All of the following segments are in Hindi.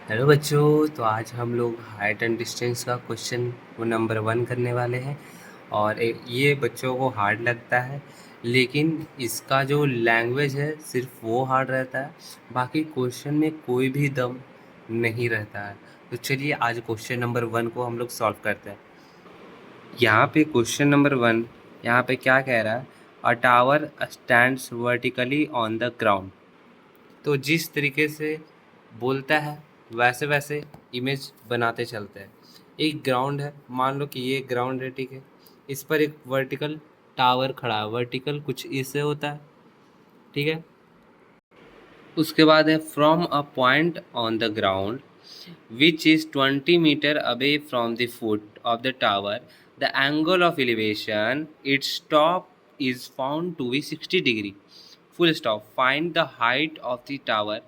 हेलो बच्चों, तो आज हम लोग हाइट एंड डिस्टेंस का क्वेश्चन वो नंबर 1 करने वाले हैं। और ये बच्चों को हार्ड लगता है, लेकिन इसका जो लैंग्वेज है सिर्फ वो हार्ड रहता है, बाकी क्वेश्चन में कोई भी दम नहीं रहता है। तो चलिए आज क्वेश्चन नंबर 1 को हम लोग सॉल्व करते हैं। यहाँ पे क्वेश्चन नंबर 1 यहाँ पे क्या कह रहा है, अ tower stands vertically on the ground. तो जिस तरीके से बोलता है वैसे वैसे इमेज बनाते चलते हैं। एक ग्राउंड है, मान लो कि ये ग्राउंड है, ठीक है। इस पर एक वर्टिकल टावर खड़ा है। वर्टिकल कुछ इससे होता है, ठीक है। उसके बाद है from a point on the ground which is 20 metre away from the foot of the tower, the angle of elevation its top is found to be 60 degree. Full stop. Find the height of the tower,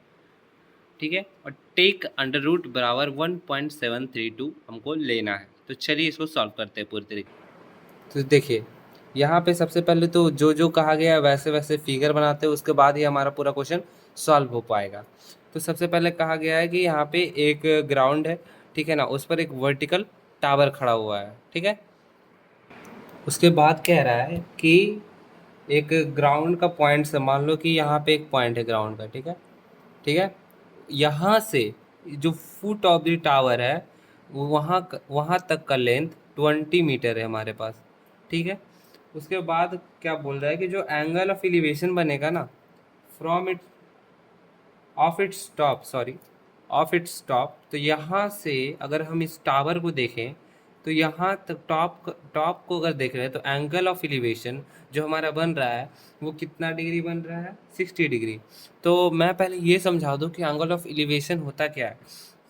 ठीक है। और टेक अंडर रूट बराबर 1.732 हमको लेना है। तो चलिए इसको सॉल्व करते हैं पूरी तरीके। तो देखिए, यहाँ पे सबसे पहले तो जो जो कहा गया है वैसे वैसे फिगर बनाते हैं, उसके बाद ही हमारा पूरा क्वेश्चन सॉल्व हो पाएगा। तो सबसे पहले कहा गया है कि यहाँ पे एक ग्राउंड है, ठीक है ना, उस पर एक वर्टिकल टावर खड़ा हुआ है, ठीक है। उसके बाद कह रहा है कि एक ग्राउंड का पॉइंट से, मान लो कि यहाँ पे एक पॉइंट है ग्राउंड का, ठीक है, ठीक है। यहाँ से जो फुट ऑफ द टावर है वहाँ तक का लेंथ 20 मीटर है हमारे पास, ठीक है। उसके बाद क्या बोल रहा है कि जो एंगल ऑफ एलिवेशन बनेगा ना, from it of its top, sorry, of its top, तो यहाँ से अगर हम इस टावर को देखें तो यहाँ तक टॉप को अगर देख रहे हैं तो एंगल ऑफ एलिवेशन जो हमारा बन रहा है वो कितना डिग्री बन रहा है, 60 डिग्री। तो मैं पहले ये समझा दूँ कि एंगल ऑफ एलिवेशन होता क्या है।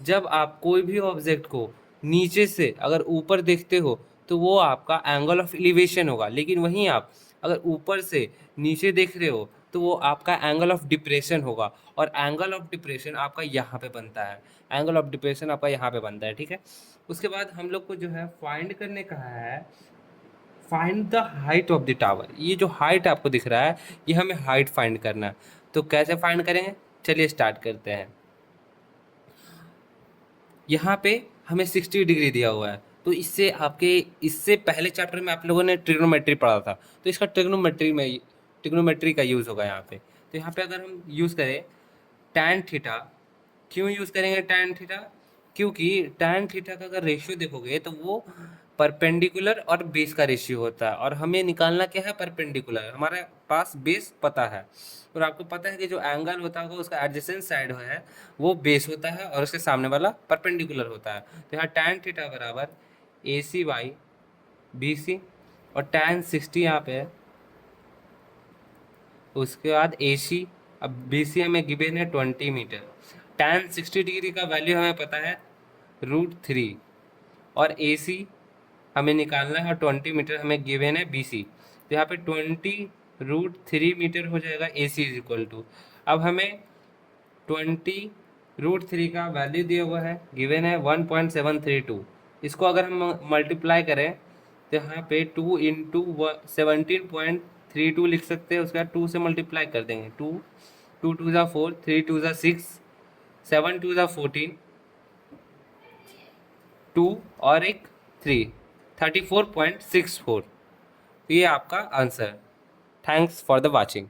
जब आप कोई भी ऑब्जेक्ट को नीचे से अगर ऊपर देखते हो तो वो आपका एंगल ऑफ एलिवेशन होगा, लेकिन वहीं आप अगर ऊपर से नीचे देख रहे हो तो वो आपका एंगल ऑफ डिप्रेशन होगा। और एंगल ऑफ डिप्रेशन आपका यहाँ पे बनता है, एंगल ऑफ डिप्रेशन आपका यहाँ पे बनता है, ठीक है। उसके बाद हम लोग को जो है फाइंड करने कहा है, find the height of the tower. ये जो हाइट आपको दिख रहा है ये हमें हाइट फाइंड करना है। तो कैसे फाइंड करेंगे, चलिए स्टार्ट करते हैं। यहाँ पे हमें 60 डिग्री दिया हुआ है, तो इससे पहले चैप्टर में आप लोगों ने ट्रिग्नोमेट्री पढ़ा था, तो इसका ट्रिग्नोमेट्री का यूज़ होगा यहाँ पे। तो यहाँ पे अगर हम यूज़ करें टैन थीटा, क्यों यूज़ करेंगे टैन थीटा, क्योंकि टैन थीटा का अगर रेशियो देखोगे तो वो परपेंडिकुलर और बेस का रेशियो होता है, और हमें निकालना क्या है, परपेंडिकुलर। हमारे पास बेस पता है, और आपको पता है कि जो एंगल होता होगा उसका एडजेसेंट साइड है वो बेस होता है और उसके सामने वाला परपेंडिकुलर होता है। तो यहाँ टैन थीटा बराबर ए सी बाई बी सी, और टैन 60 यहाँ पे है। उसके बाद ए सी, अब बी सी हमें गिवन है 20 मीटर। टैन 60 डिग्री का वैल्यू हमें पता है √3, और ए सी हमें निकालना है और 20 मीटर हमें गिवन है बी सी। तो यहाँ पे 20√3 मीटर हो जाएगा ए सी इज इक्वल टू। अब हमें 20√3 का वैल्यू दिया हुआ है, गिवन है 1.732। इसको अगर हम मल्टीप्लाई करें तो यहाँ पे 2 × 17.32 लिख सकते हैं। उसके बाद 2 से मल्टीप्लाई कर देंगे, 2 2 2 ज़ा 4, 3 2 ज़ा 6, 7 2 ज़ा 14, 2 और एक 3, 34.64। ये आपका answer. Thanks for the watching.